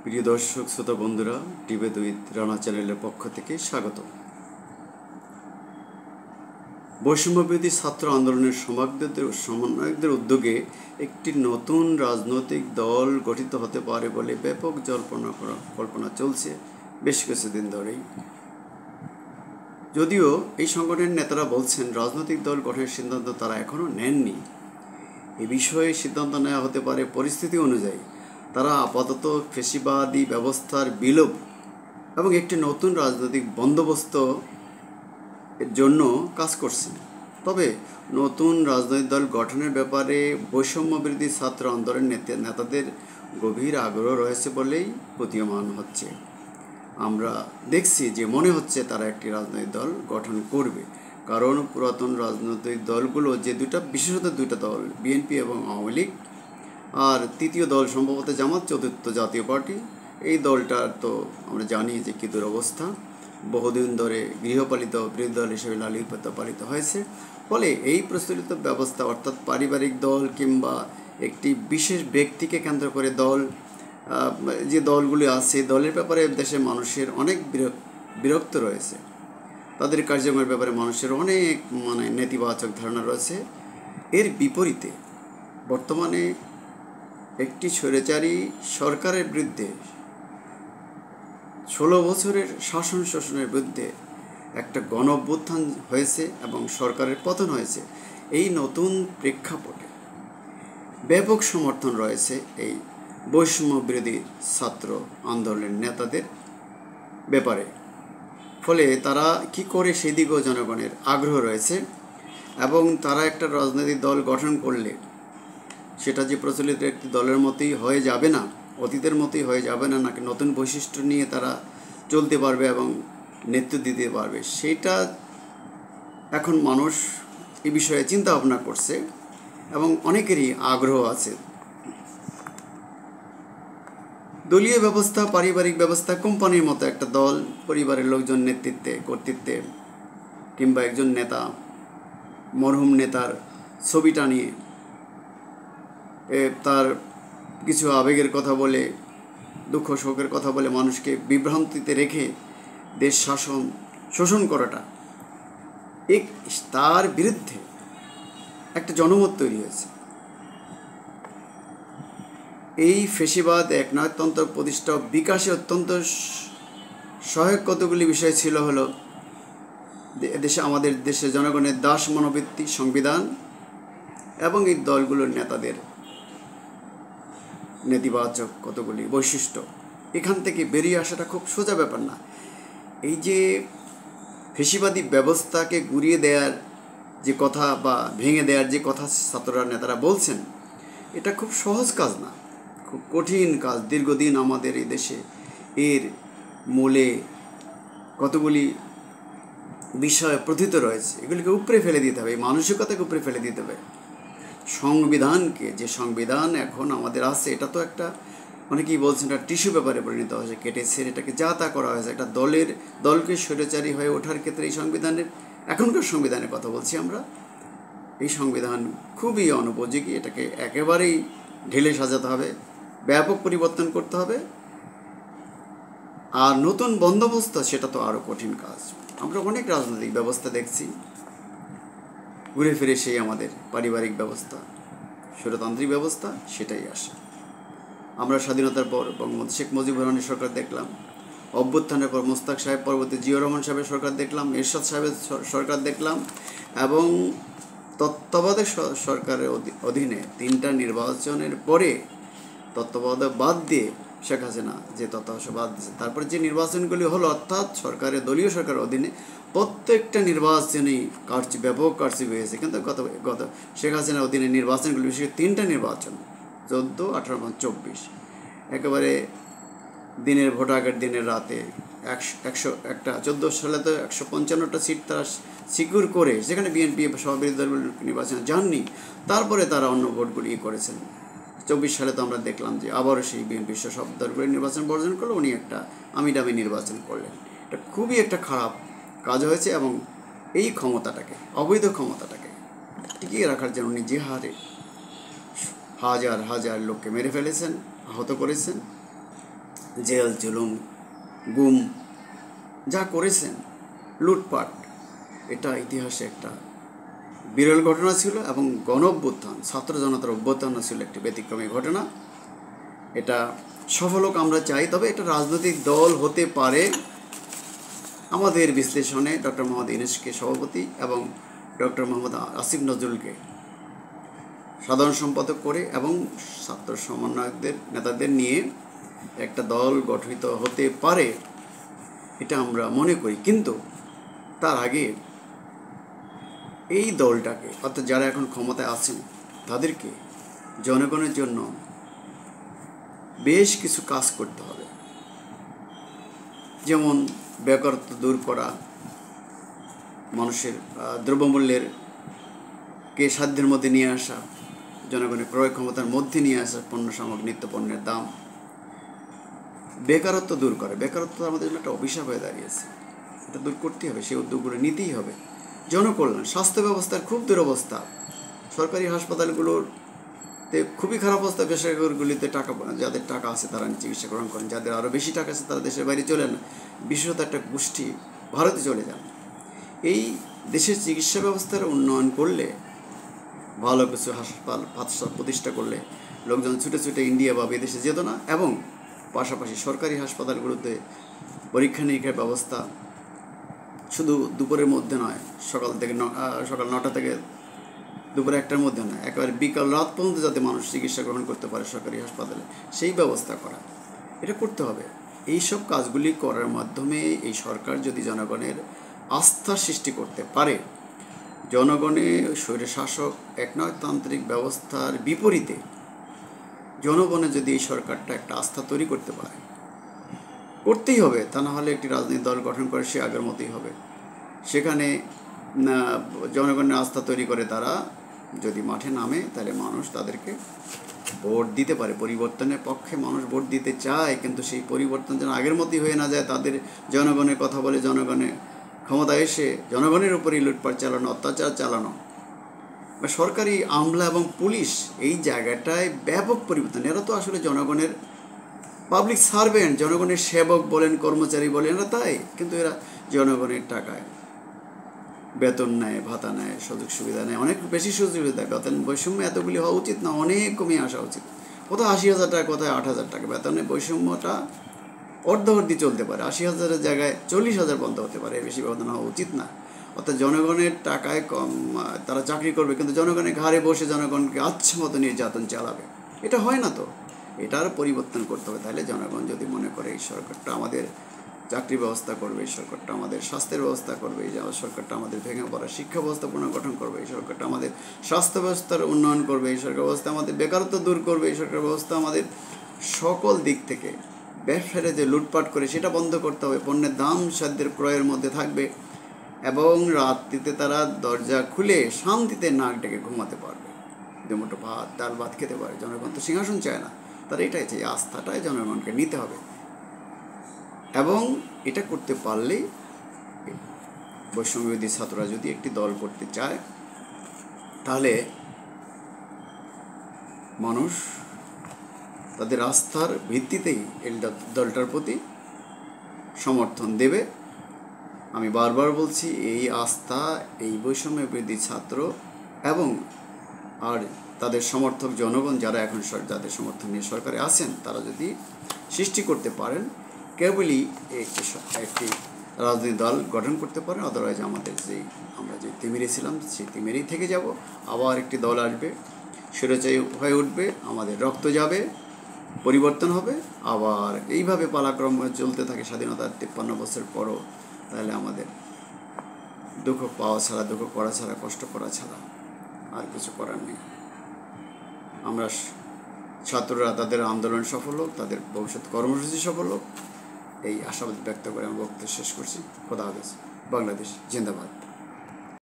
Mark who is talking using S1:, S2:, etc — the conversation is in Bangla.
S1: প্রিয় দর্শক শ্রোতা বন্ধুরা, ডিবেট উইথ রানা চ্যানেলের পক্ষ থেকে স্বাগত। বৈষম্যবিরোধী ছাত্র আন্দোলনের সমন্বয়কদের উদ্যোগে একটি নতুন রাজনৈতিক দল গঠিত হতে পারে বলে ব্যাপক কল্পনা চলছে বেশ কিছুদিন ধরেই। যদিও এই সংগঠনের নেতারা বলছেন রাজনৈতিক দল গঠনের সিদ্ধান্ত তারা এখনও নেননি। এ বিষয়ে সিদ্ধান্ত নেওয়া হতে পারে পরিস্থিতি অনুযায়ী। তারা আপাতত ফ্যাসিবাদী ব্যবস্থার বিলোপ এবং একটি নতুন রাজনৈতিক বন্দোবস্ত এর জন্য কাজ করছেন। তবে নতুন রাজনৈতিক দল গঠনের ব্যাপারে বৈষম্যবিরোধী ছাত্র আন্দোলনের নেতাদের গভীর আগ্রহ রয়েছে বলেই প্রতীয়মান হচ্ছে। আমরা দেখছি যে মনে হচ্ছে তারা একটি রাজনৈতিক দল গঠন করবে, কারণ পুরাতন রাজনৈতিক দলগুলো যে বিশেষত দুইটা দল, বিএনপি এবং আওয়ামী লীগ, আর তৃতীয় দল সম্ভবত জামাত, চতুর্থ জাতীয় পার্টি, এই দলটার তো আমরা জানি যে কী দুরবস্থা। বহুদিন ধরে গৃহপালিত বিরোধী দল হিসেবে লালিত পালিত হয়েছে। ফলে এই প্রচলিত ব্যবস্থা, অর্থাৎ পারিবারিক দল কিংবা একটি বিশেষ ব্যক্তিকে কেন্দ্র করে দল, যে দলগুলি আছে, দলের ব্যাপারে দেশের মানুষের অনেক বিরক্ত রয়েছে। তাদের কার্যক্রমের ব্যাপারে মানুষের অনেক নেতিবাচক ধারণা রয়েছে। এর বিপরীতে বর্তমানে একটি স্বৈরাচারী সরকারের বিরুদ্ধে 16 বছরের শাসন শোষণের বিরুদ্ধে একটা গণ-অভ্যুত্থান হয়েছে এবং সরকারের পতন হয়েছে। এই নতুন প্রেক্ষাপটে ব্যাপক সমর্থন রয়েছে এই বৈষম্য বিরোধী ছাত্র আন্দোলনের নেতাদের ব্যাপারে। ফলে তারা কি করে সেদিকেও জনগণের আগ্রহ রয়েছে এবং তারা একটা রাজনৈতিক দল গঠন করলে সেটা যে প্রচলিত একটি দলের মতোই হয়ে যাবে না, অতীতের মতোই হয়ে যাবে না, নাকি নতুন বৈশিষ্ট্য নিয়ে তারা চলতে পারবে এবং নেতৃত্ব দিতে পারবে, সেটা এখন মানুষ এই বিষয়ে চিন্তা ভাবনা করছে এবং অনেকেরই আগ্রহ আছে। দলীয় ব্যবস্থা, পারিবারিক ব্যবস্থা, কোম্পানির মতো একটা দল, পরিবারের লোকজন নেতৃত্বে, কর্তৃত্বে, কিংবা একজন নেতা মরহুম নেতার ছবিটা নিয়ে তার কিছু আবেগের কথা বলে, দুঃখ শোকের কথা বলে মানুষকে বিভ্রান্তিতে রেখে দেশ শোষণ করাটা, তার বিরুদ্ধে একটা জনমত তৈরি হয়েছে। এই ফ্যাসিবাদ একনায়কতন্ত্র প্রতিষ্ঠা বিকাশে অত্যন্ত সহায়ক কতগুলি বিষয় ছিল। হলো আমাদের দেশের জনগণের দাস মনোবৃত্তি, সংবিধান এবং এই দলগুলোর নেতাদের নেতিবাচক কতগুলি বৈশিষ্ট্য। এখান থেকে বেরিয়ে আসাটা খুব সোজা ব্যাপার না। এই যে ফ্যাসিবাদী ব্যবস্থাকে গুড়িয়ে দেওয়ার যে কথা বা ভেঙে দেওয়ার যে কথা ছাত্ররা নেতারা বলছেন, এটা খুব সহজ কাজ না, খুব কঠিন কাজ। দীর্ঘদিন আমাদের এই দেশে এর মূলে কতগুলি বিষয় প্রথিত রয়েছে, এগুলিকে উপরে ফেলে দিতে হবে, এই মানসিকতাকে উপরে ফেলে দিতে হবে। সংবিধানকে, যে সংবিধান এখন আমাদের আছে, এটা তো একটা, অনেকেই বলছেন এটা টিস্যু পেপারে পরিণত হয়েছে, কেটেছে, এটাকে যা তা করা হয়েছে। একটা দলকে স্বৈরাচারী হয়ে ওঠার ক্ষেত্রে এই সংবিধানের, এখনকার সংবিধানের কথা বলছি আমরা, এই সংবিধান খুবই অনুপযোগী। এটাকে একেবারেই ঢেলে সাজাতে হবে, ব্যাপক পরিবর্তন করতে হবে। আর নতুন বন্দোবস্ত, সেটা তো আরও কঠিন কাজ। আমরা অনেক রাজনৈতিক ব্যবস্থা দেখছি, ঘুরে ফিরে সেই আমাদের পারিবারিক ব্যবস্থা, স্বৈরতান্ত্রিক ব্যবস্থা, সেটাই আসে। আমরা স্বাধীনতার পর বঙ্গবন্ধু শেখ মুজিবুর রহমানের সরকার দেখলাম, অভ্যুত্থানের পর মোস্তাক সাহেব, পরবর্তী জিয়াউর রহমান সাহেবের সরকার দেখলাম, এরশাদ সাহেবের সরকার দেখলাম, এবং তত্ত্বাবধায়ক সরকারের অধীনে 3টা নির্বাচনের পরে তত্ত্বাবধায়ক বাদ দিয়ে শেখ হাসিনা যে তত্ত্বাবধায়ক বাদ দিয়েছে, তারপরে যে নির্বাচনগুলি হলো, অর্থাৎ সরকারের, দলীয় সরকারের অধীনে প্রত্যেকটা নির্বাচনই ব্যাপক কারচুপি হয়েছে। কিন্তু গত শেখ হাসিনার অধীনে নির্বাচনগুলি, বিশেষ করে 3টা নির্বাচন, 14, 18, 24, একেবারে দিনের ভোট আগের দিনের রাতে 14 সালে তো 155টা সিট তারা সিকিউর করে, যেখানে বিএনপি সহবিরোধী দলগুলো নির্বাচনে যাননি, তারপরে তারা অন্য ভোটগুলি করেছেন। 24 সালে তো আমরা দেখলাম যে আবারও সেই বিএনপি সব দলগুলি নির্বাচন বর্জন করলো, উনি একটা আমিডামি নির্বাচন করলেন। এটা খুবই একটা খারাপ কাজ হয়েছে এবং এই ক্ষমতাটাকে, অবৈধ ক্ষমতাটাকে টিকিয়ে রাখার জন্য উনি যে হারে হাজার হাজার লোককে মেরে ফেলেছেন, আহত করেছেন, জেল জুলুম গুম যা করেছেন, লুটপাট, এটা ইতিহাসে একটা বিরল ঘটনা ছিল এবং গণ অভ্যুত্থান, ছাত্র জনতার অভ্যুত্থান ছিল একটি ব্যতিক্রমী ঘটনা। এটা সফল হোক আমরা চাই, তবে এটা রাজনৈতিক দল হতে পারে। আমাদের বিশ্লেষণে ডক্টর মোহাম্মদ ইউনূসকে সভাপতি এবং ডক্টর মোহাম্মদ আসিফ নজরুলকে সাধারণ সম্পাদক করে এবং ছাত্র সমন্বয়কদের নেতাদের নিয়ে একটা দল গঠিত হতে পারে, এটা আমরা মনে করি। কিন্তু তার আগে এই দলটাকে, অর্থাৎ যারা এখন ক্ষমতায় আছেন, তাদেরকে জনগণের জন্য বেশ কিছু কাজ করতে হবে। যেমন বেকারত্ব দূর করা, মানুষের দ্রব্যমূল্যের কে সাধ্যের মধ্যে নিয়ে আসা, জনগণের ক্রয় ক্ষমতার মধ্যে নিয়ে আসা পণ্য সামগ্রী, নিত্য পণ্যের দাম, বেকারত্ব দূর করে। বেকারত্ব আমাদের জন্য একটা অভিশাপ হয়ে দাঁড়িয়েছে, এটা দূর করতেই হবে, সেই উদ্যোগগুলো নিতেই হবে। জনকল্যাণ, স্বাস্থ্য ব্যবস্থার খুব দুরবস্থা, সরকারি হাসপাতালগুলোতে খুবই খারাপ অবস্থা, বেসরকারিগুলিতে যাদের টাকা আছে তারা চিকিৎসা গ্রহণ করেন, যাদের আরও বেশি টাকা আছে তারা দেশের বাইরে চলে না, বিশেষত একটা গোষ্ঠী ভারতে চলে যান। এই দেশের চিকিৎসা ব্যবস্থার উন্নয়ন করলে, ভালো কিছু হাসপাতাল প্রতিষ্ঠা করলে লোকজন ছুটে ছুটে ইন্ডিয়া বা বিদেশে যেত না, এবং পাশাপাশি সরকারি হাসপাতালগুলোতে পরীক্ষা নিরীক্ষার ব্যবস্থা শুধু দুপুরের মধ্যে নয়, সকাল 9টা থেকে দুপুর 1টার মধ্যে নয়, একেবারে বিকাল রাত পর্যন্ত যাতে মানুষ চিকিৎসা গ্রহণ করতে পারে সরকারি হাসপাতালে, সেই ব্যবস্থা করা, এটা করতে হবে। এইসব কাজগুলি করার মাধ্যমে এই সরকার যদি জনগণের আস্থা সৃষ্টি করতে পারে, জনগণের স্বৈরশাসক একনায়কতান্ত্রিক ব্যবস্থার বিপরীতে জনগণে যদি এই সরকারটা একটা আস্থা তৈরি করতে পারে, করতেই হবে, তা না হলে একটি রাজনৈতিক দল গঠন করে সে আগের মতোই হবে। সেখানে জনগণের আস্থা তৈরি করে তারা যদি মাঠে নামে, তাহলে মানুষ তাদেরকে ভোট দিতে পারে। পরিবর্তনের পক্ষে মানুষ ভোট দিতে চায়, কিন্তু সেই পরিবর্তন যেন আগের মতোই হয়ে না যায়। তাদের জনগণের কথা বলে জনগণের ক্ষমতায় এসে জনগণের উপরই লুটপাট চালানো, অত্যাচার চালানো, বা সরকারি আমলা এবং পুলিশ এই জায়গাটায় ব্যাপক পরিবর্তন। এরা তো আসলে জনগণের পাবলিক সার্ভেন্ট, জনগণের সেবক বলেন, কর্মচারী বলেন, এরা তাই, কিন্তু এরা জনগণের টাকায় বেতন নেয়, ভাতা নেয়, সুযোগ সুবিধা নেয়, অনেক বেশি সুযোগ সুবিধা। বেতন বৈষম্য এতগুলি হওয়া উচিত না, অনেক কমিয়ে আসা উচিত। কোথাও 80,000 টাকা, কোথায় 8,000 টাকা বেতনে বৈষম্যটা অর্ধবর্তী চলতে পারে। 80,000-এর জায়গায় 40,000 পর্যন্ত হতে পারে, বেশি বেতন হওয়া উচিত না। অর্থাৎ জনগণের টাকায় কম তারা চাকরি করবে, কিন্তু জনগণের ঘাড়ে বসে জনগণকে আচ্ছা মতো নির্যাতন চালাবে, এটা হয় না। তো এটার পরিবর্তন করতে হবে। তাহলে জনগণ যদি মনে করে এই সরকারটা আমাদের চাকরি ব্যবস্থা করবে, এই সরকারটা আমাদের স্বাস্থ্যের ব্যবস্থা করবে, এই সরকারটা আমাদের ভেঙে পড়া শিক্ষা ব্যবস্থা পুনর্গঠন করবে, এই সরকারটা আমাদের স্বাস্থ্য ব্যবস্থার উন্নয়ন করবে, এই সরকার ব্যবস্থা আমাদের বেকারত্ব দূর করবে, এই সরকার ব্যবস্থা আমাদের সকল দিক থেকে ব্যবসাটা যে লুটপাট করে সেটা বন্ধ করতে হবে, পণ্যের দাম সাধ্যের ক্রয়ের মধ্যে থাকবে, এবং রাত্রিতে তারা দরজা খুলে শান্তিতে নাক ডেকে ঘুমাতে পারবে, দুমুঠো ভাত ডাল ভাত খেতে পারে। জনগণ তো সিংহাসন চায় না, তারা এটাই চাই, আস্থাটাই জনগণকে নিতে হবে। এবং এটা করতে পারলেই বৈষম্যবিরোধী ছাত্ররা যদি একটি দল করতে চায়, তাহলে মানুষ তাদের আস্থার ভিত্তিতেই এই দলটার প্রতি সমর্থন দেবে। আমি বারবার বলছি, এই আস্থা এই বৈষম্য বিরোধী ছাত্র এবং আর তাদের সমর্থক জনগণ, যারা এখন যাদের সমর্থন নিয়ে সরকারে আছেন, তারা যদি সৃষ্টি করতে পারেন, কেবলই একটি রাজনৈতিক দল গঠন করতে পারেন। আদারওয়াইজ আমরা যে তিমিরে ছিলাম সেই তিমিরেই থেকে যাব। আবার একটি দল আসবে, স্বৈরাচারী হয়ে উঠবে, আমাদের রক্ত যাবে, পরিবর্তন হবে, আবার এইভাবে পালাক্রম চলতে থাকে স্বাধীনতার 53 বছর পরও। তাহলে আমাদের দুঃখ পাওয়া ছাড়া, দুঃখ করা ছাড়া, কষ্ট করা ছাড়া আর কিছু করার নেই। আমরা ছাত্ররা তাদের আন্দোলন সফল হোক, তাদের ভবিষ্যৎ কর্মসূচি সফল হোক, এই আশাবাদ ব্যক্ত করে আমি বক্তব্য শেষ করছি। খোদা হাফেজ। বাংলাদেশ জিন্দাবাদ।